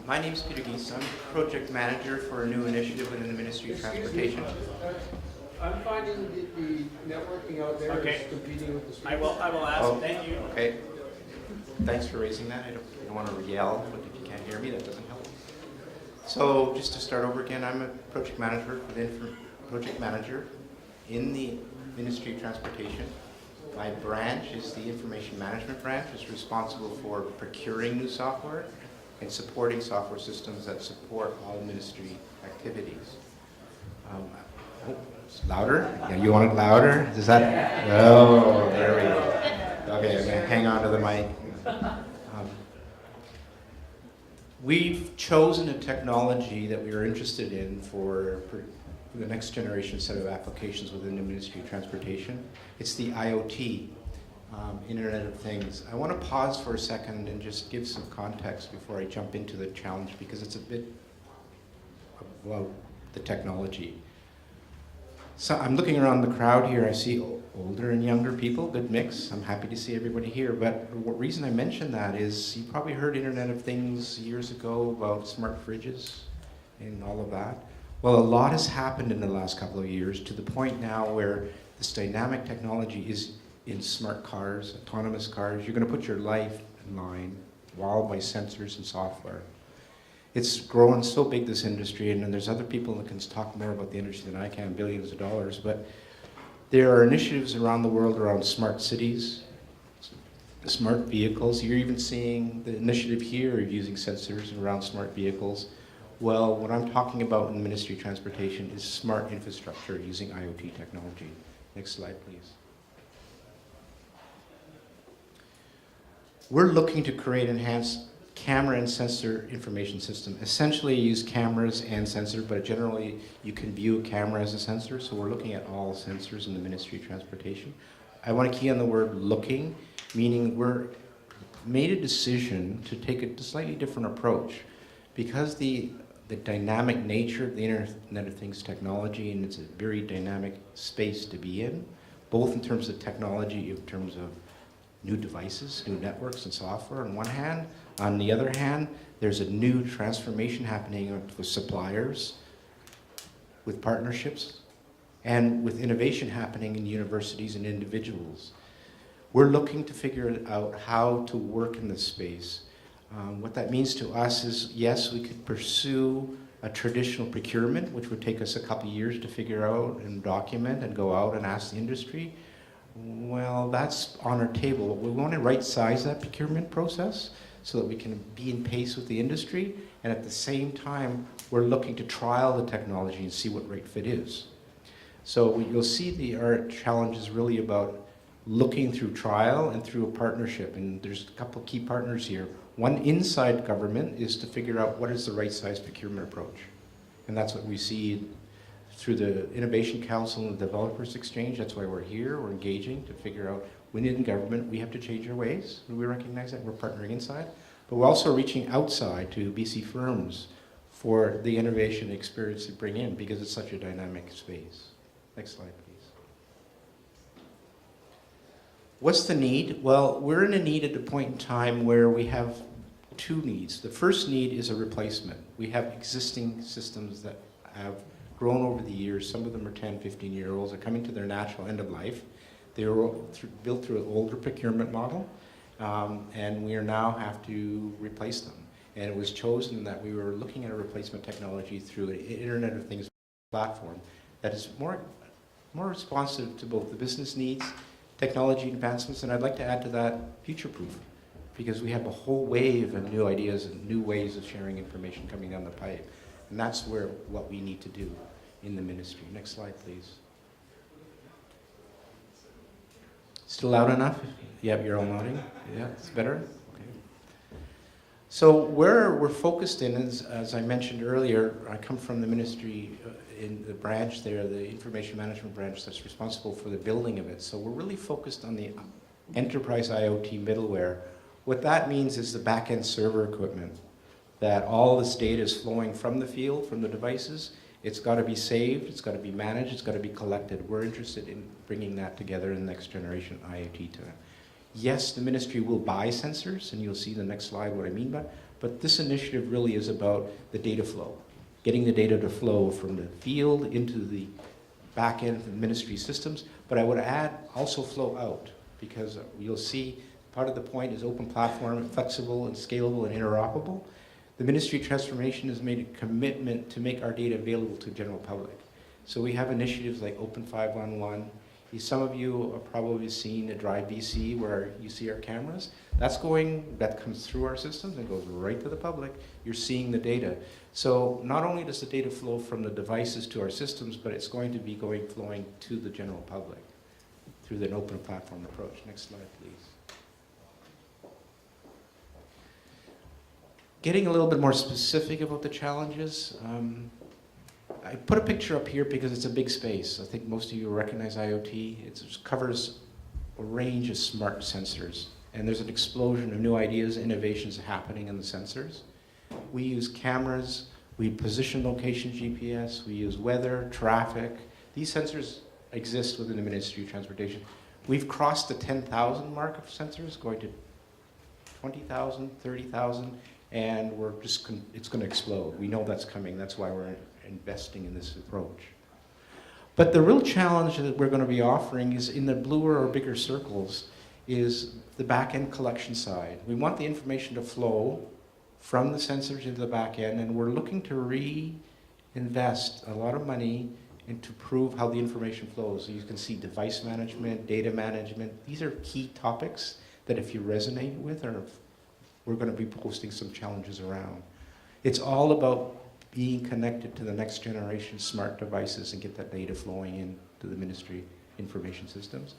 My name is Peter Geese. I'm project manager for a new initiative within the Ministry of Transportation. I'm finding the networking out there Okay. is competing with the street. I will ask, Oh, thank you. Okay. Thanks for raising that. I don't want to yell, but if you can't hear me, that doesn't help. So just to start over again, I'm a project manager in the Ministry of Transportation. My branch is the information management branch. It's responsible for procuring new software and supporting software systems that support all ministry activities. It's louder? Yeah, you want it louder? Is that? Oh, there we go. Okay, I'm going to hang on to the mic. We've chosen a technology that we are interested in for the next generation set of applications within the Ministry of Transportation. It's the IoT, Internet of Things. I want to pause for a second and just give some context before I jump into the challenge, because it's a bit about the technology. So I'm looking around the crowd here. I see older and younger people, good mix. I'm happy to see everybody here. But the reason I mention that is you probably heard Internet of Things years ago about smart fridges and all of that. Well, a lot has happened in the last couple of years to the point now where this dynamic technology is in smart cars, autonomous cars. You're going to put your life in line, walled by sensors and software. It's grown so big, this industry, and there's other people that can talk more about the industry than I can, billions of dollars, but there are initiatives around the world around smart cities, smart vehicles. You're even seeing the initiative here of using sensors around smart vehicles. Well, what I'm talking about in the Ministry of Transportation is smart infrastructure using IoT technology. Next slide, please. We're looking to create enhanced camera and sensor information system. Essentially, you use cameras and sensor, but generally you can view a camera as a sensor, so we're looking at all sensors in the Ministry of Transportation. I want to key on the word looking, meaning we're made a decision to take a slightly different approach. Because the dynamic nature of the Internet of Things technology, and it's a very dynamic space to be in, both in terms of technology, in terms of new devices, new networks and software on one hand. On the other hand, there's a new transformation happening with suppliers, with partnerships, and with innovation happening in universities and individuals. We're looking to figure out how to work in this space. What that means to us is, yes, we could pursue a traditional procurement, which would take us a couple years to figure out and document and go out and ask the industry. Well, that's on our table. We want to right-size that procurement process so that we can be in pace with the industry, and at the same time, we're looking to trial the technology and see what right fit is. So you'll see our challenge is really about looking through trial and through a partnership, and there's a couple of key partners here. One inside government is to figure out what is the right size procurement approach, and that's what we see through the Innovation Council and the Developers Exchange. That's why we're here. We're engaging to figure out, within government, we have to change our ways. We recognize that. We're partnering inside. But we're also reaching outside to BC firms for the innovation experience to bring in, because it's such a dynamic space. Next slide, please. What's the need? Well, we're in a need at a point in time where we have two needs. The first need is a replacement. We have existing systems that have grown over the years. Some of them are 10, 15-year-olds, are coming to their natural end of life. They were built through an older procurement model, and we now have to replace them. And it was chosen that we were looking at a replacement technology through an Internet of Things platform that is more responsive to both the business needs, technology advancements, and I'd like to add to that future-proof, because we have a whole wave of new ideas and new ways of sharing information coming down the pipe. And that's what we need to do in the ministry. Next slide, please. Still loud enough? Yep, you're all nodding. Yeah, it's better? Okay. So where we're focused in is, as I mentioned earlier, I come from the ministry in the branch there, the information management branch that's responsible for the building of it. So we're really focused on the enterprise IoT middleware. What that means is the back-end server equipment, that all this data is flowing from the field, from the devices. It's got to be saved, it's got to be managed, it's got to be collected. We're interested in bringing that together in the next generation IoT to that. Yes, the ministry will buy sensors, and you'll see the next slide what I mean by, But this initiative really is about the data flow, getting the data to flow from the field into the back end of the ministry systems. But I would add also flow out, because you'll see part of the point is open platform, flexible and scalable and interoperable. The Ministry of Transformation has made a commitment to make our data available to the general public. So we have initiatives like Open 511. Some of you have probably seen a Drive BC where you see our cameras. That comes through our systems and goes right to the public. You're seeing the data. So not only does the data flow from the devices to our systems, but it's going to be flowing to the general public through an open platform approach. Next slide, please. Getting a little bit more specific about the challenges. I put a picture up here because it's a big space. I think most of you recognize IoT. It covers a range of smart sensors. And there's an explosion of new ideas, innovations happening in the sensors. We use cameras, we position location GPS, we use weather, traffic. These sensors exist within the Ministry of Transportation. We've crossed the 10,000 mark of sensors, going to 20,000, 30,000, and it's going to explode. We know that's coming. That's why we're investing in this approach. But the real challenge that we're going to be offering is in the bluer or bigger circles is the back-end collection side. We want the information to flow from the sensors into the back end, and we're looking to reinvest a lot of money and to prove how the information flows. So you can see device management, data management. These are key topics that if you resonate with, we're going to be posting some challenges around. It's all about being connected to the next generation smart devices and get that data flowing into the ministry information systems.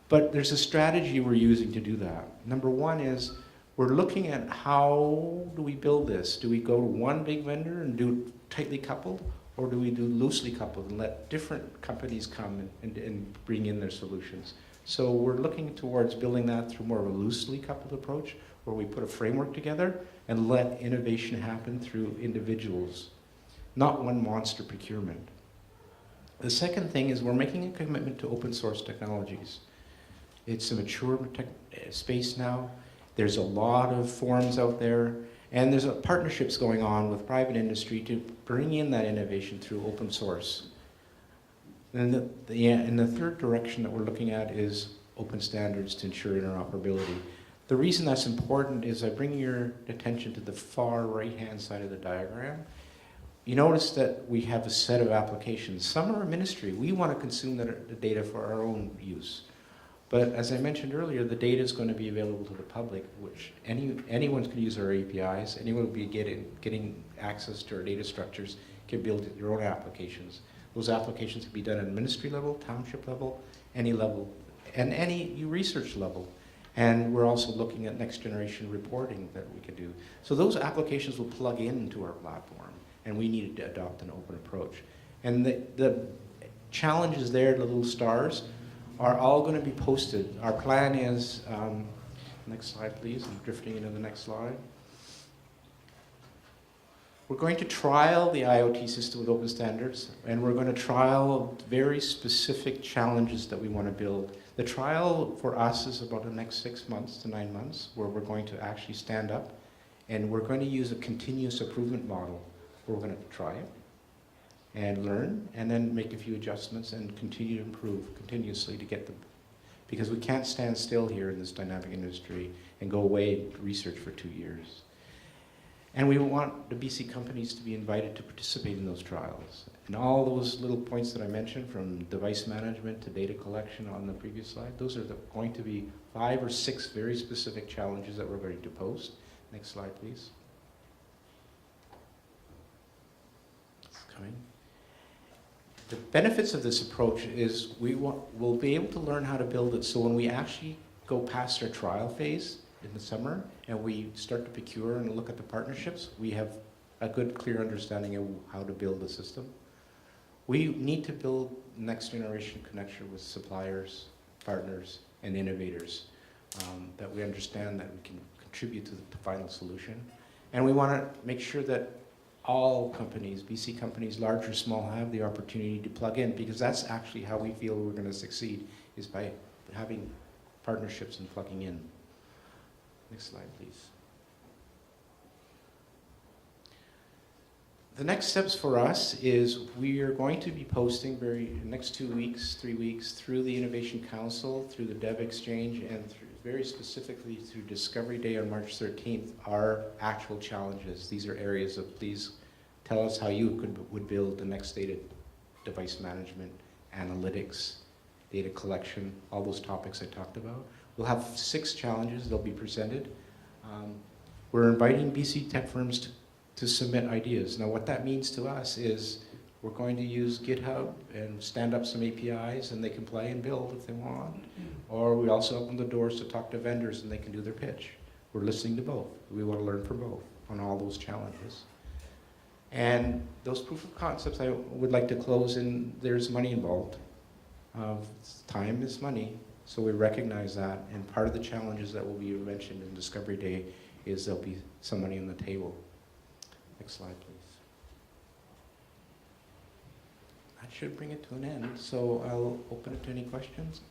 But there's a strategy we're using to do that. Number one is we're looking at how do we build this? Do we go to one big vendor and do it tightly coupled? Or do we do loosely coupled and let different companies come and bring in their solutions? So we're looking towards building that through more of a loosely coupled approach, where we put a framework together and let innovation happen through individuals, not one monster procurement. The second thing is we're making a commitment to open source technologies. It's a mature space now. There's a lot of forums out there, and there's partnerships going on with private industry to bring in that innovation through open source. And the third direction that we're looking at is open standards to ensure interoperability. The reason that's important is I bring your attention to the far right-hand side of the diagram. You notice that we have a set of applications. Some are a ministry. We want to consume the data for our own use. But as I mentioned earlier, the data is going to be available to the public, which anyone can use our APIs. Anyone will be getting access to our data structures, can build your own applications. Those applications can be done at ministry level, township level, any level, and any research level. And we're also looking at next generation reporting that we could do. So those applications will plug into our platform, and we need to adopt an open approach. And the challenges there, the little stars, are all going to be posted. Our plan is, next slide please, I'm drifting into the next slide. We're going to trial the IoT system with open standards, and we're going to trial very specific challenges that we want to build. The trial for us is about the next 6 months to 9 months, where we're going to actually stand up, and we're going to use a continuous improvement model. We're going to try it and learn, and then make a few adjustments and continue to improve continuously to get them. Because we can't stand still here in this dynamic industry and go away and research for 2 years. And we want the BC companies to be invited to participate in those trials. And all those little points that I mentioned, from device management to data collection on the previous slide, those are going to be 5 or 6 very specific challenges that we're going to post. Next slide, please. It's coming. The benefits of this approach is we'll be able to learn how to build it, so when we actually go past our trial phase in the summer and we start to procure and look at the partnerships, we have a good, clear understanding of how to build the system. We need to build next generation connection with suppliers, partners, and innovators, that we understand that we can contribute to the final solution. And we want to make sure that all companies, BC companies, large or small, have the opportunity to plug in, because that's actually how we feel we're going to succeed, is by having partnerships and plugging in. Next slide, please. The next steps for us is we are going to be posting next 2 weeks, 3 weeks, through the Innovation Council, through the Dev Exchange, and very specifically through Discovery Day on March 13th, our actual challenges. These are areas of please tell us how you would build the next data device management, analytics, data collection, all those topics I talked about. We'll have 6 challenges that'll be presented. We're inviting BC tech firms to submit ideas. Now what that means to us is we're going to use GitHub and stand up some APIs and they can play and build if they want. Or we also open the doors to talk to vendors and they can do their pitch. We're listening to both. We want to learn from both on all those challenges. And those proof of concepts I would like to close in, there's money involved. Time is money, so we recognize that. And part of the challenges that will be mentioned in Discovery Day is there'll be some money on the table. Next slide, please. That should bring it to an end. So I'll open it to any questions,